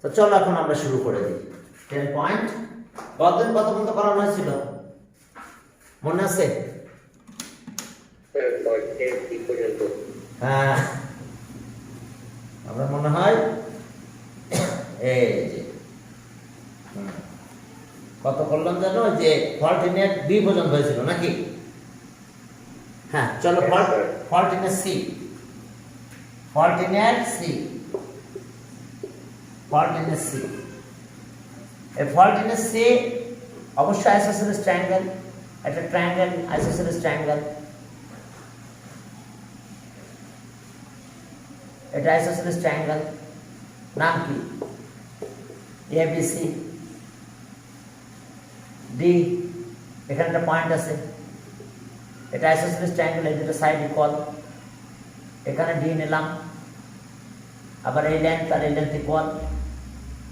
তো চলো এখন আমরা শুরু করে দিই 10 পয়েন্ট। কতদিন কত পর্যন্ত করানো হয়েছিল মনে আছে? হ্যাঁ আমরা মনে হয় এই যে কত করলাম জানো, যে ফল্ট ইনের বি পর্যন্ত হয়েছিল নাকি? হ্যাঁ চলো ফল্ট ইনের সি, ফল্ট ইনের সি, ফল্ট ইনের সি। এই ফল্ট ইনের সি অবশ্যই আইসোসেলেস ট্রায়াঙ্গেল, একটা ট্রায়াঙ্গেল আইসোসেলেস ট্রায়াঙ্গেল, এটা আইসোসেলেস ট্রায়াঙ্গেল, নাম কি? এবিসি ডি, এখানে একটা পয়েন্ট আছে, এটা আইসোসেলেস ট্রায়াঙ্গেল, এই দুটো সাইড ইকুয়াল, এখানে ডি নিলাম, আবার এই লেন্থ আর এই লেন্থ ইকুয়াল,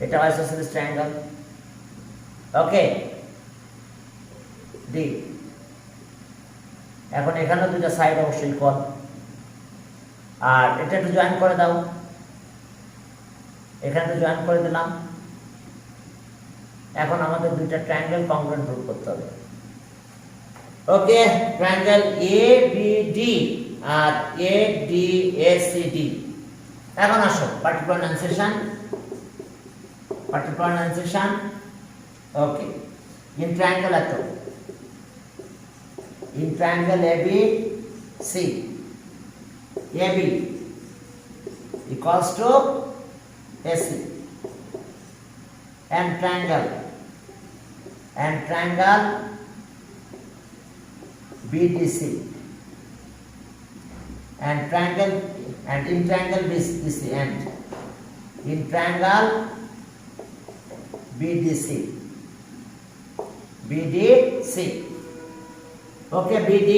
এটা আইসোসেলেস ট্রায়াঙ্গেল। ওকে ডি, এখন এখানে দুটো সাইড অবশ্যই ইকুয়াল, আর এটা একটু জয়েন করে দাও, এখানে একটু জয়েন করে দিলাম। এখন আমাদের দুইটা ট্রায়াঙ্গেল কংগ্রুয়েন্ট প্রুভ করতে হবে। Okay, triangle A B D আর A D A C D. এখন আসো particular enunciation, particular enunciation. Okay, in triangle এত, in triangle A B C, A B equals to AC, and triangle BDC, and triangle and in triangle BDC, and in triangle BDC, BDC. Okay, BD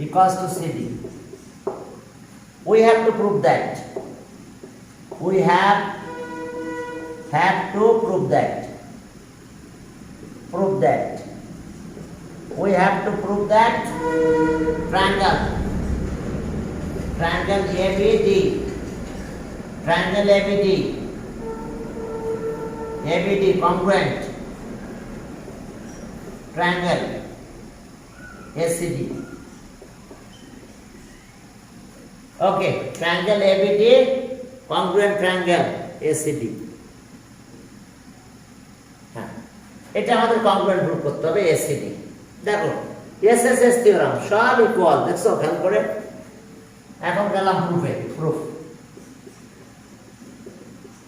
equals to CD. We have to prove that. We have to prove that. Prove that. We have to prove that triangle ABD, triangle ABD congruent triangle ACD. Okay, triangle ABD congruent triangle ACD. হ্যাঁ, এটা আমাদের কংগ্রুয়েন্ট proof করতে হবে ACD। দেখো SSS theorem সব equal, দেখছো খেয়াল করে। এখন গেলাম প্রুফে, প্রুফ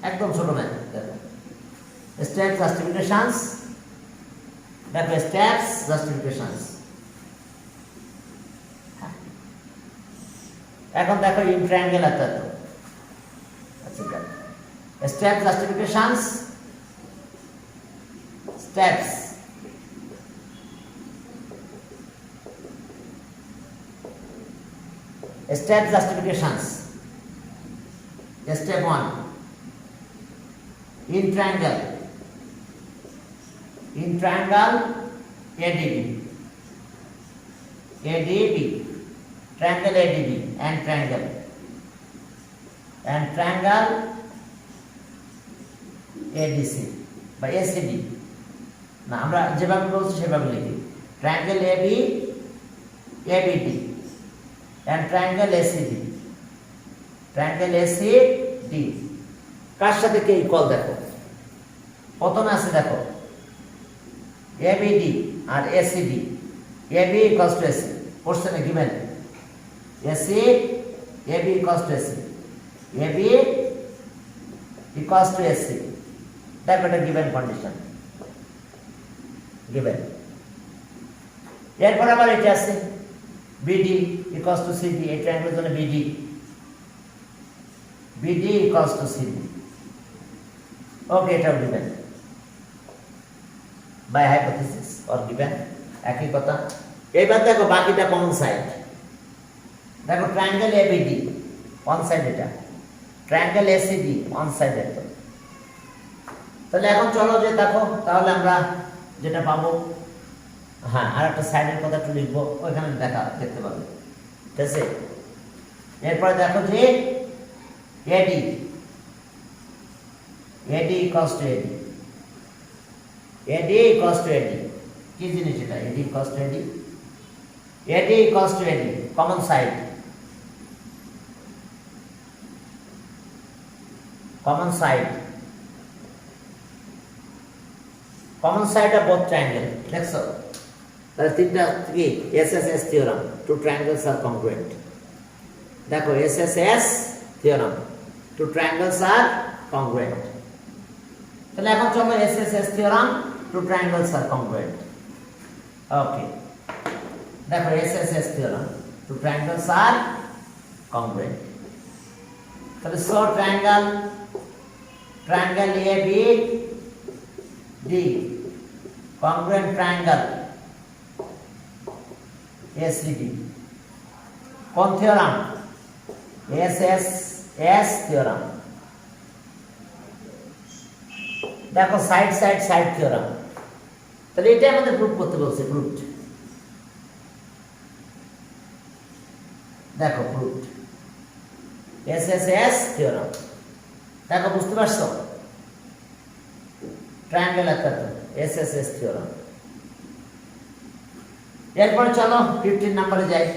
একদম ছোট ম্যাথ। দেখো স্টেপ জাস্টিফিকেশনস, দেখো স্টেপস জাস্টিফিকেশনস। এখন দেখো ইন ট্রায়াঙ্গেল এত এত, আচ্ছা দেখো step justifications, steps. Step justifications, step 1 in triangle ADB, triangle ADB and triangle ADC বা ACD। না, আমরা যেভাবে বলছি সেভাবে লিখি, triangle AB ABD and triangle ACD, triangle ACD। কার সাথে কে ইকুয়াল দেখো, প্রথমে আছে দেখো ABD R ACD, AB equals to AC, কোশ্চেনে given AC, AB equals to AC, AB equals to AC। দেখো এটা given condition, given। এরপর আবার এটা আছে BD equals to CD, এই ট্রায়াঙ্গেলের জন্য BD equals to CD। ওকে, এটাও given by hypothesis or given, একই কথা। এইবার দেখো বাকিটা কমন সাইড, দেখো ট্রায়াঙ্গেল ABD ওয়ান সাইড, এটা ট্রায়াঙ্গেল ACD ওয়ান সাইড। এটা তাহলে এখন চলো যে দেখো, তাহলে আমরা যেটা পাবো, হ্যাঁ আর একটা সাইডের কথা একটু লিখবো, ওইখানে দেখতে পাবে, ঠিক আছে। এরপরে দেখো যে AD AD equals to AD. AD equals to AD. কি জিনিস এটা? AD equals to AD. AD equals to AD. Common side. Common side. Common side of both triangle. দেখছো? তাহলে তিনটা কি? SSS theorem. Two triangles are congruent. দেখো SSS theorem. Two triangles are congruent. তাহলে এখন চলো SSS theorem. Two triangles are congruent. Okay. দেখো SSS theorem. Two triangles are congruent. তাহলে so triangle ABD congruent triangle ACD. কোন theorem? SSS theorem. দেখো side theorem. তাহলে এটা আমাদের প্রুফ করতে বলছে, প্রুফড। দেখো প্রুফড SSS theorem. দেখো বুঝতে পারছো? ট্রায়াঙ্গেল একটা তো SSS theorem. এরপর চলো 15 নম্বরে যাই।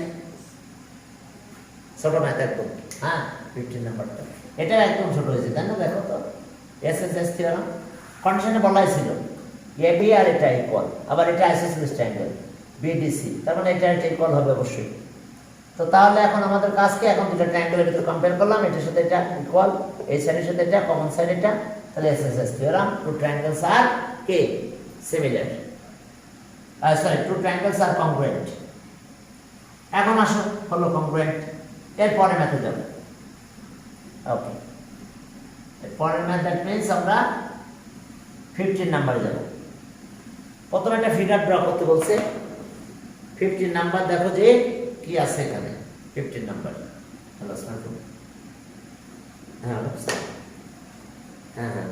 ছোট ম্যাথ একদম, হ্যাঁ 15 নাম্বারটা এটা একদম ছোট হয়েছে, তাই না? দেখো তো SSS theorem কন্ডিশনে বলাই ছিল AB আর এটা ইকুয়াল, আবার এটা আইসোসেলেস ট্রায়াঙ্গেল BDC, তার মানে এটা ইকুয়াল হবে অবশ্যই। তো তাহলে এখন আমাদের কাজ কি? এখন দুটো ট্রায়াঙ্গেলের ভিতরে কম্পেয়ার করলাম, এটার সাথে এটা ইকুয়াল, এই সাইডের সাথে এটা কমন সাইড এটা, তাহলে SSS theorem two triangles R K similar, sorry to triangles are কংগ্রুয়েন্ট। এখন আসো হলো কংগ্রুয়েন্ট, এর পরের ম্যাথে যাব। ওকে, এর পরের ম্যাথ দ্যাট মিন্স আমরা 15 নম্বরে যাব। প্রথমে একটা ফিগার ড্র করতে বলছে। 15 নাম্বার দেখো যে কি আছে এখানে। 15 নাম্বার হ্যালো স্মার্টফোন, হ্যাঁ হ্যাঁ হ্যাঁ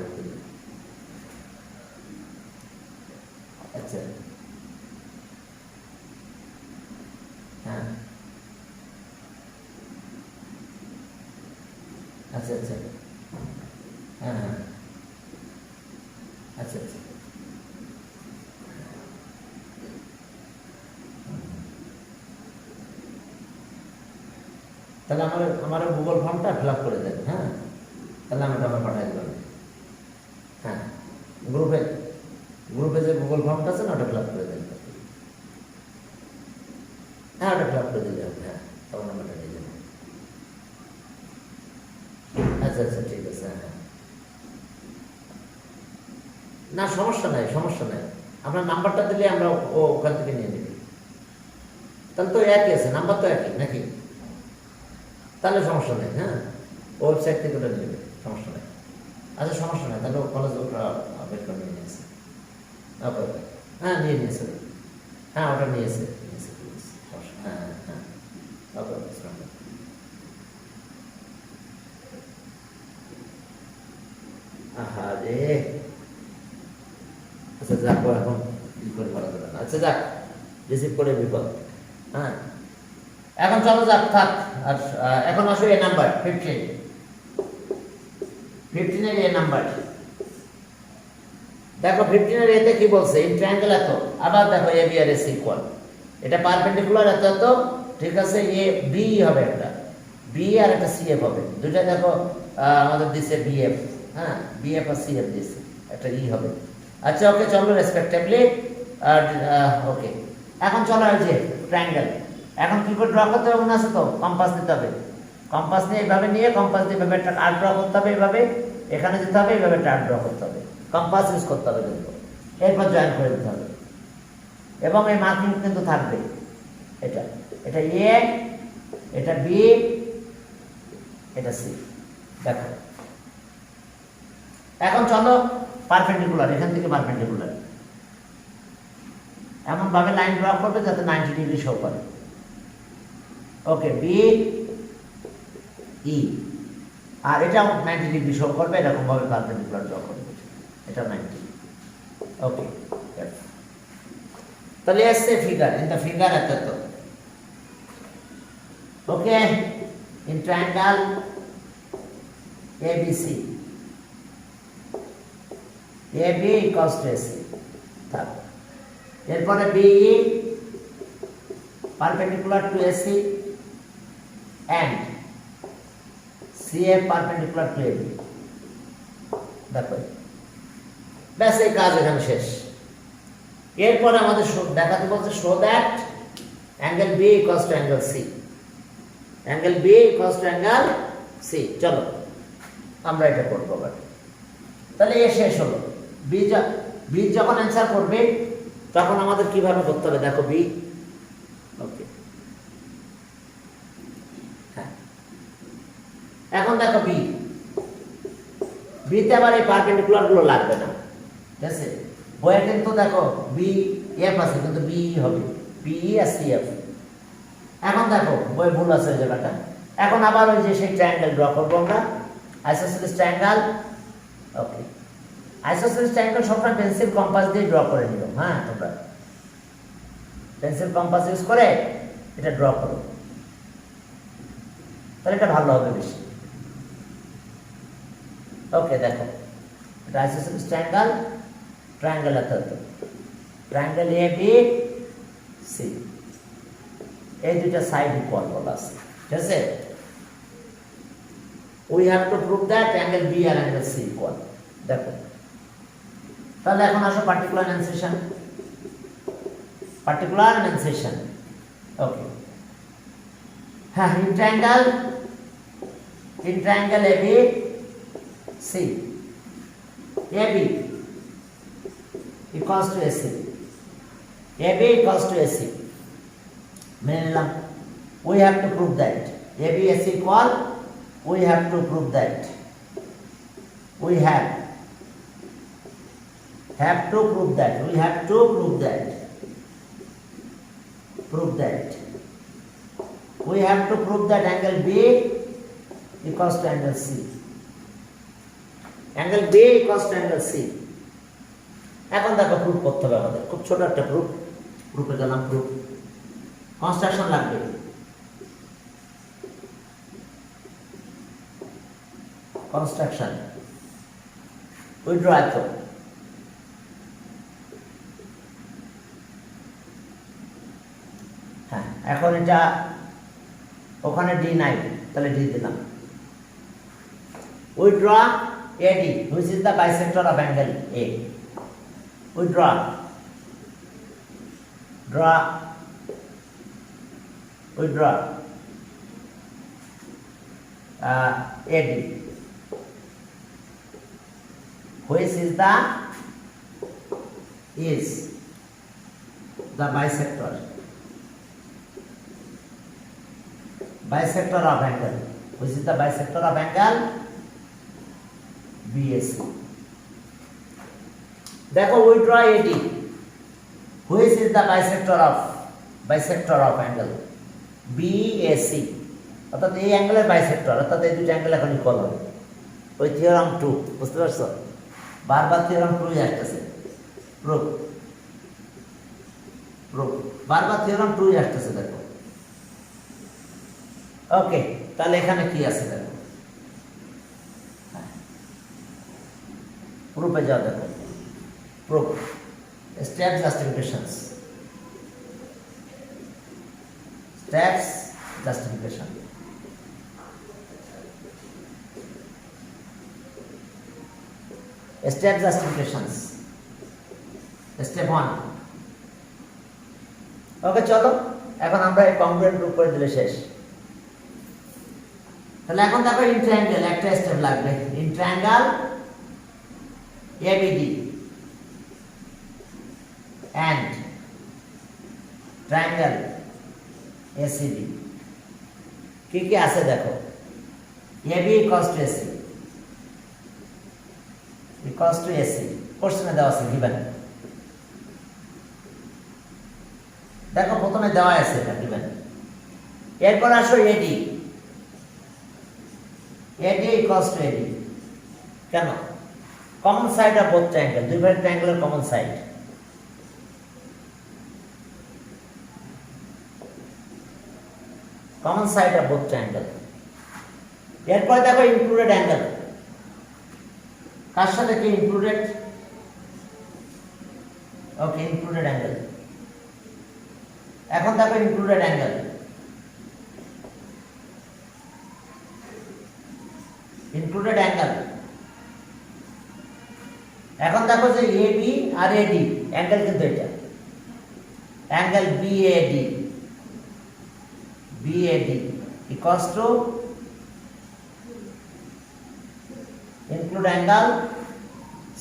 আচ্ছা হ্যাঁ আচ্ছা আচ্ছা হ্যাঁ হ্যাঁ আচ্ছা আচ্ছা তাহলে আমার গুগল ফর্মটা ফিল আপ করে দেন। হ্যাঁ, তাহলে আমি ওটা পাঠাই দেবেন। হ্যাঁ, গ্রুপে যে গুগল ফর্মটা আছে না ওটা ফিল আপ করে দেন। হ্যাঁ, ওটা ফিল আপ করে দিলে হবে। হ্যাঁ, তখন আমরা নিয়ে যাবো। আচ্ছা আচ্ছা ঠিক আছে। হ্যাঁ না সমস্যা নাই, সমস্যা নাই, আপনার নাম্বারটা দিলে আমরা ওখান থেকে নিয়ে নেব। তাহলে তো একই আছে, নাম্বার তো একই নাকি? তাহলে সমস্যা নেই। হ্যাঁ, ওয়েবসাইট থেকে ওটা নেবে, সমস্যা নেই। আচ্ছা সমস্যা নেই, তাহলে কলেজ ওটা বের করে নিয়ে নিয়েছে। ওকে ওকে, হ্যাঁ নিয়ে নিয়েছে। হ্যাঁ ওটা নিয়েছে। হ্যাঁ হ্যাঁ ওকে ওকে। আরে আচ্ছা যাক, এখন ই করে করা যাবে না। আচ্ছা যাক, রিসিভ করে বিপদ। হ্যাঁ এখন চলো যাক, থাক। আর এখন আসো এ নাম্বার 15 এর এ নাম্বার। দেখো 15 এর এতে কি বলছে? ইন ট্রায়াঙ্গেল এত, আবার দেখো A B R S equal, এটা পারপেন্ডিকুলার এত এত, ঠিক আছে? এ বি হবে একটা, বি আর একটা সিএফ হবে, দুইটা দেখো আমাদের দিছে বিএফ। হ্যাঁ, বিএফ আর সিএফ দিছে, একটা ই হবে। আচ্ছা ওকে চলো রেসপেক্টিভলি। আর ওকে, এখন চলো এই যে ট্রায়াঙ্গেল, এখন কি করে ড্র করতে হবে মনে আছে তো? কম্পাস দিতে হবে। কম্পাস নিয়ে এইভাবে নিয়ে কম্পাস দিয়ে এভাবে একটা আর্ট ড্র করতে হবে, এইভাবে এখানে যেতে হবে, এইভাবে একটা আর্ট ড্র করতে হবে, কম্পাস ইউজ করতে হবে কিন্তু। এরপর জয়েন করে দিতে হবে এবং এই মার্কিং কিন্তু থাকবে। এটা এটা এ, এটা বি, এটা সি। দেখো এখন চলো পারপেন্ডিকুলার, এখান থেকে পারপেন্ডিকুলার এমন ভাবে লাইন ড্র করবে যাতে 90 ডিগ্রি শো করে। ওকে, বি ই, আর এটাও 90 ডিগ্রি শো করবে, এরকম ভাবে পারপেন্ডিকুলার ড্র করবে, এটা 90। ওকে, তাহলে এসছে ফিগার, ইন দ্য ফিগার এত তো। Okay, in triangle ABC AB equals to AC থাক এরপরে BE perpendicular to AC and CA perpendicular to AB দেখো ব্যাস এই কাজ এখানে শেষ এরপরে আমাদের দেখাতে বলছে show that angle B equals to angle C angle B equals to angle C চলো আমরা এটা করবো এবার তাহলে এ শেষ হলো বি যখন অ্যান্সার করবে তখন আমাদের কিভাবে করতে হবে দেখো বি ওকে হ্যাঁ এখন দেখো বিতে আবার এই পারপেন্ডিকুলার গুলো লাগবে না ঠিক আছে বইয়ে কিন্তু দেখো বি এফ আছে কিন্তু বি হবে বিই আর সি এফ এখন দেখো বই ভুল আছে ওই জায়গাটা এখন আবার ওই যে সেই ট্রায়াঙ্গেল ড্র করবো আমরা আইসোসেলিস ট্রায়াঙ্গেল ওকে আইসোসেলিস ট্রায়াঙ্গেল সবসময় পেন্সিল কম্পাস দিয়ে ড্র করে নিও হ্যাঁ তোমরা পেন্সিল কম্পাস ইউজ করে এটা ড্র করো তাহলে এটা ভালো হবে বেশি ওকে দেখো এটা আইসোসেলিস ট্রায়াঙ্গেল এত ট্রায়াঙ্গেল এ বি সি এই দুইটা সাইড ইকুয়াল বলা আছে ঠিক আছে we have to prove that angle B and angle C equal দেখো তাহলে এখন আসো পার্টিকুলার এনসেশন ওকে হ্যাঁ in triangle AB C AB equals to AC AB equals to AC মেনে নিলাম we have to prove that AB AC equal we have to prove that we have to prove that we have to prove that we have to prove that angle B equals to angle C angle B equals to angle C এখন দেখো proof করতে হবে আমাদের খুব ছোট একটা প্রুফে গেলাম proof construction লাগবে কনস্ট্রাকশন উইথড্র এত হ্যাঁ এখন এটা ওখানে ডি নাই তাহলে ডি দিলাম withdraw AD which is the bisector of angle A withdraw AD which is the bisector of angle which is the bisector of angle BAC দেখো withdraw AD which is the bisector of angle BAC অর্থাৎ এই অ্যাঙ্গেলের bisector অর্থাৎ এই দুটো angle এখন equal হবে ওই theorem 2 বুঝতে পারছো বারবার থিওরাম 2 আসতেছে প্রুফ বারবার থিওরাম 2 আসতেছে দেখো ওকে তাহলে এখানে কি আছে দেখো প্রুফে যাও দেখো proof step justification Step justifications. Step 1. ওকে চলো এখন আমরা এই কংগ্রুয়েন্ট প্রুফ করে দিলে শেষ তাহলে এখন দেখো ইন ট্রায়াঙ্গেল একটা স্টেপ লাগবে in triangle ABD and triangle ACD কি কি আছে দেখো AB equals to AC equals to AC কোশ্চেনে দেওয়া আছে given দেখো প্রথমে দেওয়া আছে এটা given এরপর আসো AD equals to AD কেন common side of both triangle দুই ভাবে ট্রায়াঙ্গেলের common side common side of both triangle এরপর দেখো ইনক্লুডেড অ্যাঙ্গেল কার সাথে কি ইনক্লুডেড ওকে, ইনক্লুডেড অ্যাঙ্গেল। এখন দেখো ইনক্লুডেড অ্যাঙ্গেল, ইনক্লুডেড অ্যাঙ্গেল। এখন দেখো যে এবি আর এডি অ্যাঙ্গেল, কিন্তু এটা angle BAD, BAD equals to include angle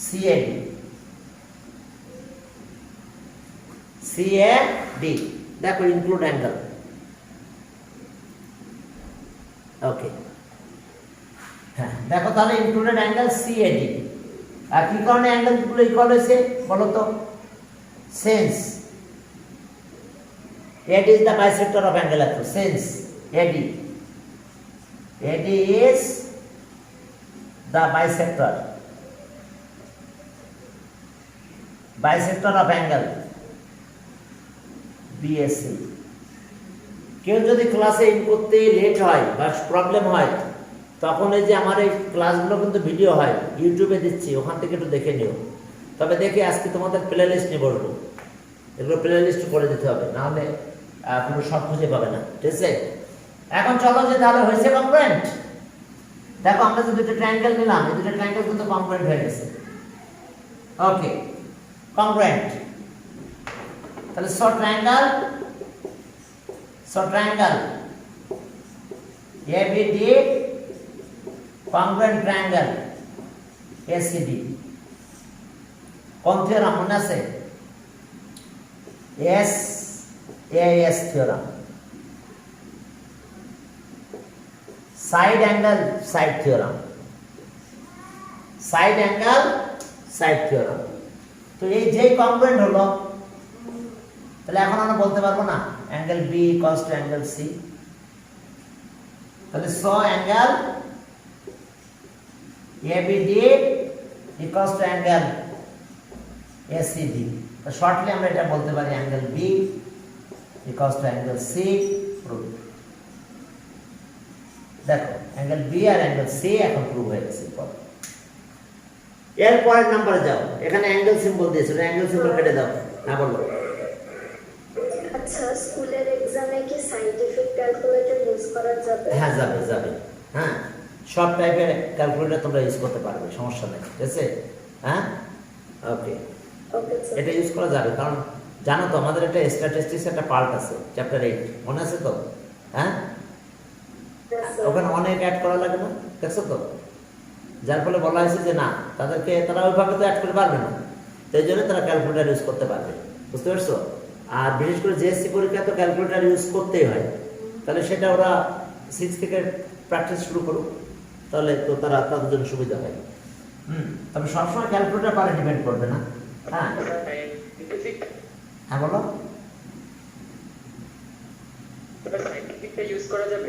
CAD, CAD দেখো include angle। ওকে, হ্যাঁ দেখো তাহলে included angle CAD। আর কি কারণে অ্যাঙ্গেল গুলো ইকুয়াল হয়েছে বলো তো? since AD is the bisector of angle across, since AD is the bisector of angle BAC। কেউ যদি ক্লাসে ইন করতে লেট হয় বা প্রবলেম হয়, তখন এই যে আমার এই ক্লাসগুলো কিন্তু ভিডিও হয়, ইউটিউবে দিচ্ছি, ওখান থেকে একটু দেখে নিও। তবে দেখে আজকে তোমাদের প্লে লিস্ট নিয়ে বলবো, এগুলো প্লে লিস্ট করে দিতে হবে, নাহলে কোনো সব খুঁজে পাবে না, ঠিক আছে? এখন চলো যে তাহলে হয়েছে কংগ্রুয়েন্ট। দেখো আমরা যে দুটো ট্রায়াঙ্গেল নিলাম, এই দুটো ট্রায়াঙ্গেল কিন্তু কংগ্রুয়েন্ট হয়ে গেছে। Okay, congruent. তাহলে so triangle ABD congruent triangle ACD। কোন থিওরাম মনে আছে? SAS theorem. Side angle side theorem, side angle side theorem. তো এই যেই কংগ্রুয়েন্ট হলো, তাহলে এখন আমরা বলতে পারবো না angle B equals to angle C. তাহলে so angle ABD equals to angle ACD. তো শর্টলি আমরা এটা বলতে পারি angle B equals to angle C prove. দেখো অ্যাঙ্গেল বি আর অ্যাঙ্গেল সি এখন প্রুভ হয়ে গেছে। এর পরের নাম্বারে যাও, এখানে অ্যাঙ্গেল সিম্বল দিয়েছে, অ্যাঙ্গেল সিম্বল কেটে দাও। হ্যাঁ বলো। আচ্ছা, স্কুলের এক্সামে কি সায়েন্টিফিক ক্যালকুলেটর ইউজ করা যাবে? হ্যাঁ যাবে যাবে, হ্যাঁ সব টাইপের ক্যালকুলেটর তোমরা ইউজ করতে পারবে, সমস্যা নেই, ঠিক আছে? হ্যাঁ ওকে, এটা ইউজ করা যাবে। কারণ জানো তো আমাদের একটা স্ট্যাটিস্টিক্স একটা পার্ট আছে, চ্যাপ্টার 8 মনে আছে তো? হ্যাঁ, ওখানে অনেক অ্যাড করা লাগে না, দেখছো তো? যার ফলে বলা হয়েছে যে না, তারা ওইভাবে তো অ্যাড করতে পারবে না, সেই জন্য তারা ক্যালকুলেটর ইউজ করতে পারবে, বুঝতে পারছো? আর বিশেষ করে জিএসসি পরীক্ষায় তো ক্যালকুলেটর ইউজ করতেই হয়। তাহলে সেটা ওরা 6 থেকে প্র্যাকটিস শুরু করুক, তাহলে তো তাদের জন্য সুবিধা হয়। তবে সবসময় ক্যালকুলেটর পারে ডিপেন্ড করবে না। হ্যাঁ হ্যাঁ বলো।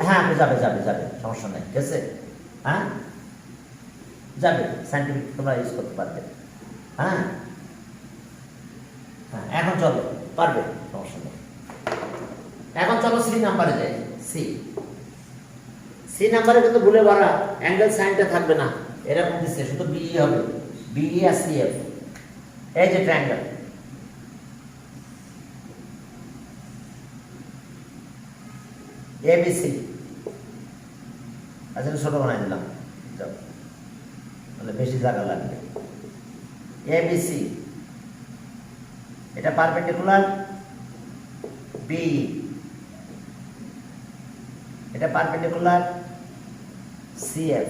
হ্যাঁ যাবে যাবে যাবে, সমস্যা নেই, ঠিক আছে? হ্যাঁ যাবে, সায়েন্টিফিক তোমরা ইউজ করতে পারবে। হ্যাঁ হ্যাঁ, এখন চলো, পারবে, সমস্যা নেই। এখন চলো সি নাম্বারে যাই। সি নাম্বারে কিন্তু ভুলে বাড়া অ্যাঙ্গেল সাইনটা থাকবে না, এরকম দিচ্ছে, শুধু বিই হবে, বিই আর সিএফ। এই যে ট্রায়াঙ্গেল, এবিসি, আসলে ছোট বানাই দিলাম মানে বেশি জায়গা লাগবে। এবিসি এটা পারপেন্ডিকুলার বিই, এটা পারপেন্ডিকুলার সিএফ।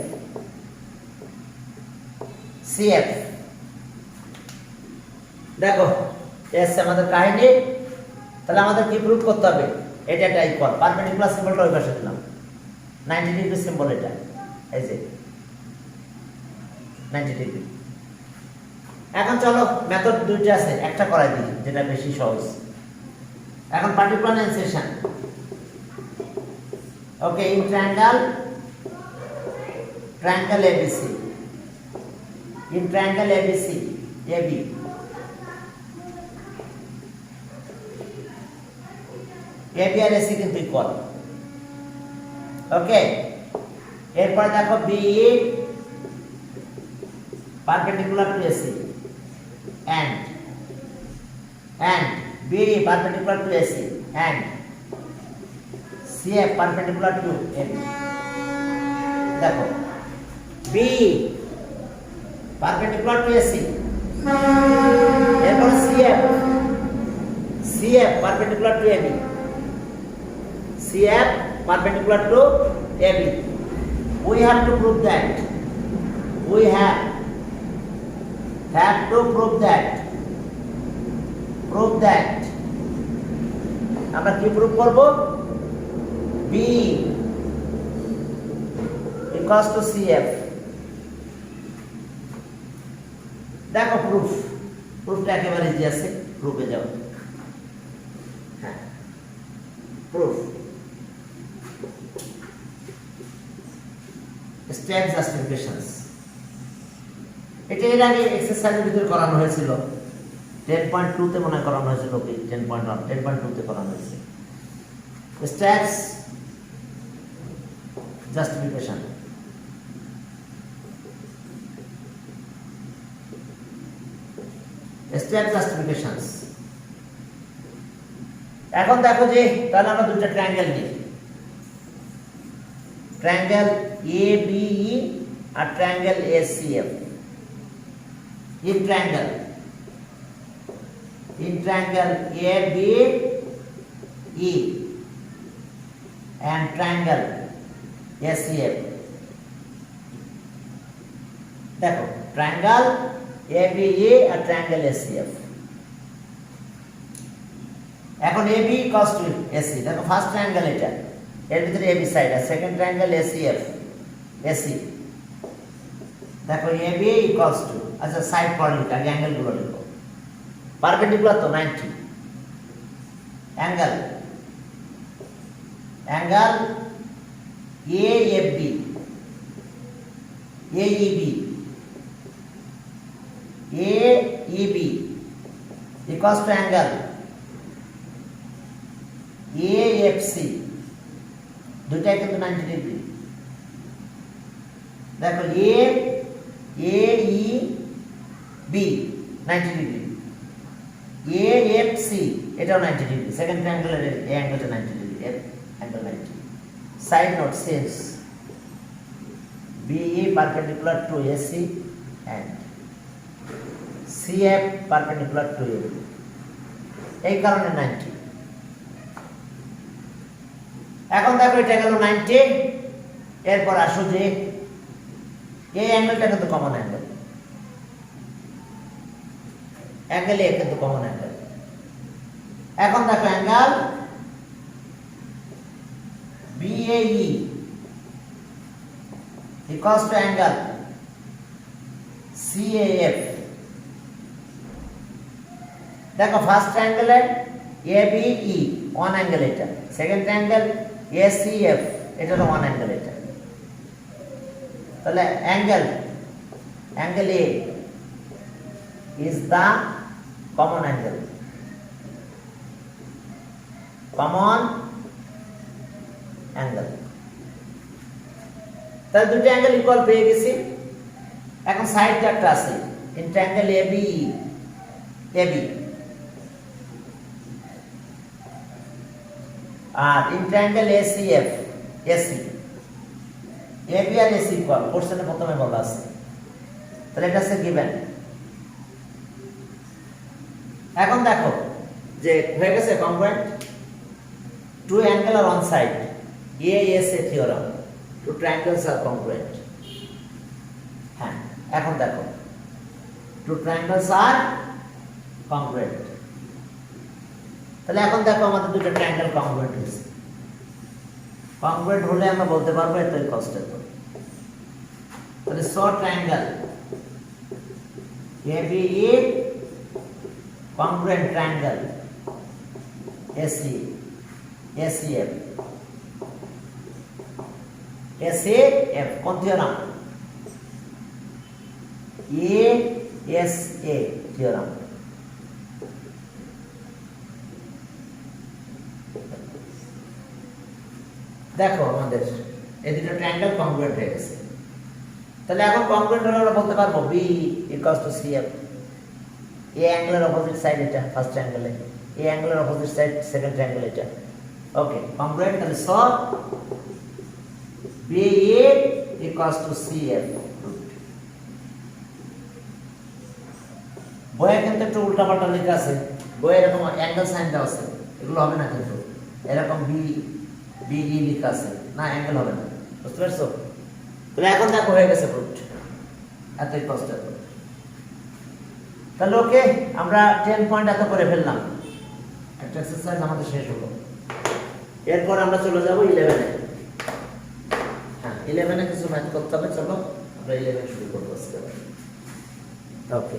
সিএফ দেখো এসে আমাদের কাহিনী। তাহলে আমাদের কি প্রুফ করতে হবে? এটা একটা ইকুয়াল, পারপেন্ডিকুলার সিম্বলটা ওই পাশে দিলাম, 90 ডিগ্রি সিম্বল, এটা এই যে 90 ডিগ্রি। এখন চলো মেথড দুইটা আছে, একটা করাই দিই যেটা বেশি সহজ। এখন পার্টিকুলার ইনসেশন। Okay, in triangle ABC, in triangle ABC, AB, AB আর AC কিন্তু ইকুয়াল। ওকে, এরপর দেখো BE perpendicular to AC and and BE perpendicular to AC and CF perpendicular to AB দেখো BE perpendicular to AC এরপর CF perpendicular to AB CF perpendicular to AB we have to prove that we have to prove that আমরা কি prove করব B equals to CF দেখো প্রুফটা একেবারে easy আছে প্রুফে যাও হ্যাঁ প্রুফ স্টেপ জাস্টিফিকেশনস এটা এর আগে এক্সারসাইজের ভিতরে করানো হয়েছিল 10.2 তে মনে করানো হয়েছিল কি 10.1 10.2 তে করানো হয়েছে স্টেপস জাস্টিফিকেশন স্টেপ জাস্টিফিকেশনস এখন দেখো যে তাহলে আমরা দুটো ট্রায়াঙ্গেল নিই ট্রায়াঙ্গেল ABE আর triangle ACF in triangle ABE and triangle ACF দেখো triangle ABE আর triangle ACF এখন AB equals to AC দেখো ফার্স্ট ট্রায়াঙ্গেল এটা এর ভিতরে AB সাইড আর সেকেন্ড ট্রায়াঙ্গেল ACF AC দেখো AB equals to আচ্ছা সাইড পয়েন্ট আগে অ্যাঙ্গেল গুলো লিখো পারপেন্ডিকুলার তো 90 angle AFB AEB equals to angle AFC দুটাই কিন্তু 90 ডিগ্রি দেখো AEB 90 ডিগ্রি AFC এটাও 90 ডিগ্রি সেকেন্ড ট্রায়াঙ্গেলের এই অ্যাঙ্গেলটা 90 ডিগ্রি এর angle 90 side note since BE perpendicular to AC and CF perpendicular to AB এই কারণে 90 এখন দেখো এটা গেল 90 এরপর আসো যে এই অ্যাঙ্গেলটা কিন্তু কমন অ্যাঙ্গেল এ কিন্তু কমন অ্যাঙ্গেল এখন দেখো angle BAE equals to angle CAF দেখো ফার্স্ট ট্রায়াঙ্গেলের ABE ওয়ান অ্যাঙ্গেল এটা সেকেন্ড ট্রায়াঙ্গেল ACF এটা হলো ওয়ান অ্যাঙ্গেল এটা তাহলে angle A is the common angle তাহলে দুটো অ্যাঙ্গেল ইকুয়াল পেয়ে গেছি এখন সাইড চারটা আছে ইন ট্রায়াঙ্গেল AB আর in triangle ACF AC AB আর AC ইকুয়াল কোশ্চেনে প্রথমে বলা আছে তাহলে এটা আছে গিভেন এখন দেখো যে হয়ে গেছে কংগ্রুয়েন্ট টু অ্যাঙ্গেল আর one side ASA theorem two triangles are congruent হ্যাঁ এখন দেখো টু ট্রায়াঙ্গেলস আর কংগ্রুয়েন্ট তাহলে এখন দেখো আমাদের দুটো ট্রায়াঙ্গেল কংগ্রুয়েন্ট হয়েছে কংগ্রুয়েন্ট হলে আমরা বলতে পারবো এতই কষ্ট তো তাহলে short triangle ABE congruent triangle ACF কোন থিওরাম ASA থিওরাম দেখো আমাদের এই দুটো ট্রায়াঙ্গেল কংগ্রুয়েন্ট হয়ে গেছে তাহলে এখন কংগ্রুয়েন্ট হলে আমরা বলতে পারবো B equals to CF এই অ্যাঙ্গেলের অপোজিট সাইড এটা ফার্স্ট ট্রায়াঙ্গেলে, এই অ্যাঙ্গেলের অপোজিট সাইড সেকেন্ড ট্রায়াঙ্গেল এটা। ওকে, কংগ্রুয়েন্ট। তাহলে so BE equals to CF। বইয়ে কিন্তু একটু উল্টাপাল্টা লেখা আছে, বইয়ে এরকম অ্যাঙ্গেল সাইন দেওয়া আছে, এগুলো হবে না কিন্তু। এরকম BE লেখা আছে না, অ্যাঙ্গেল হবে না, বুঝতে পারছো? তাহলে এখন দেখো হয়ে গেছে প্রুফ, এতই কষ্ট। তাহলে ওকে, আমরা 10 পয়েন্ট এত করে ফেললাম, একটা এক্সারসাইজ আমাদের শেষ হলো। এরপর আমরা চলে যাব 11-এ। হ্যাঁ, 11-এ কিছু ম্যাথ করতে হবে, চলো আমরা 11 শুরু করবো আজকে। ওকে।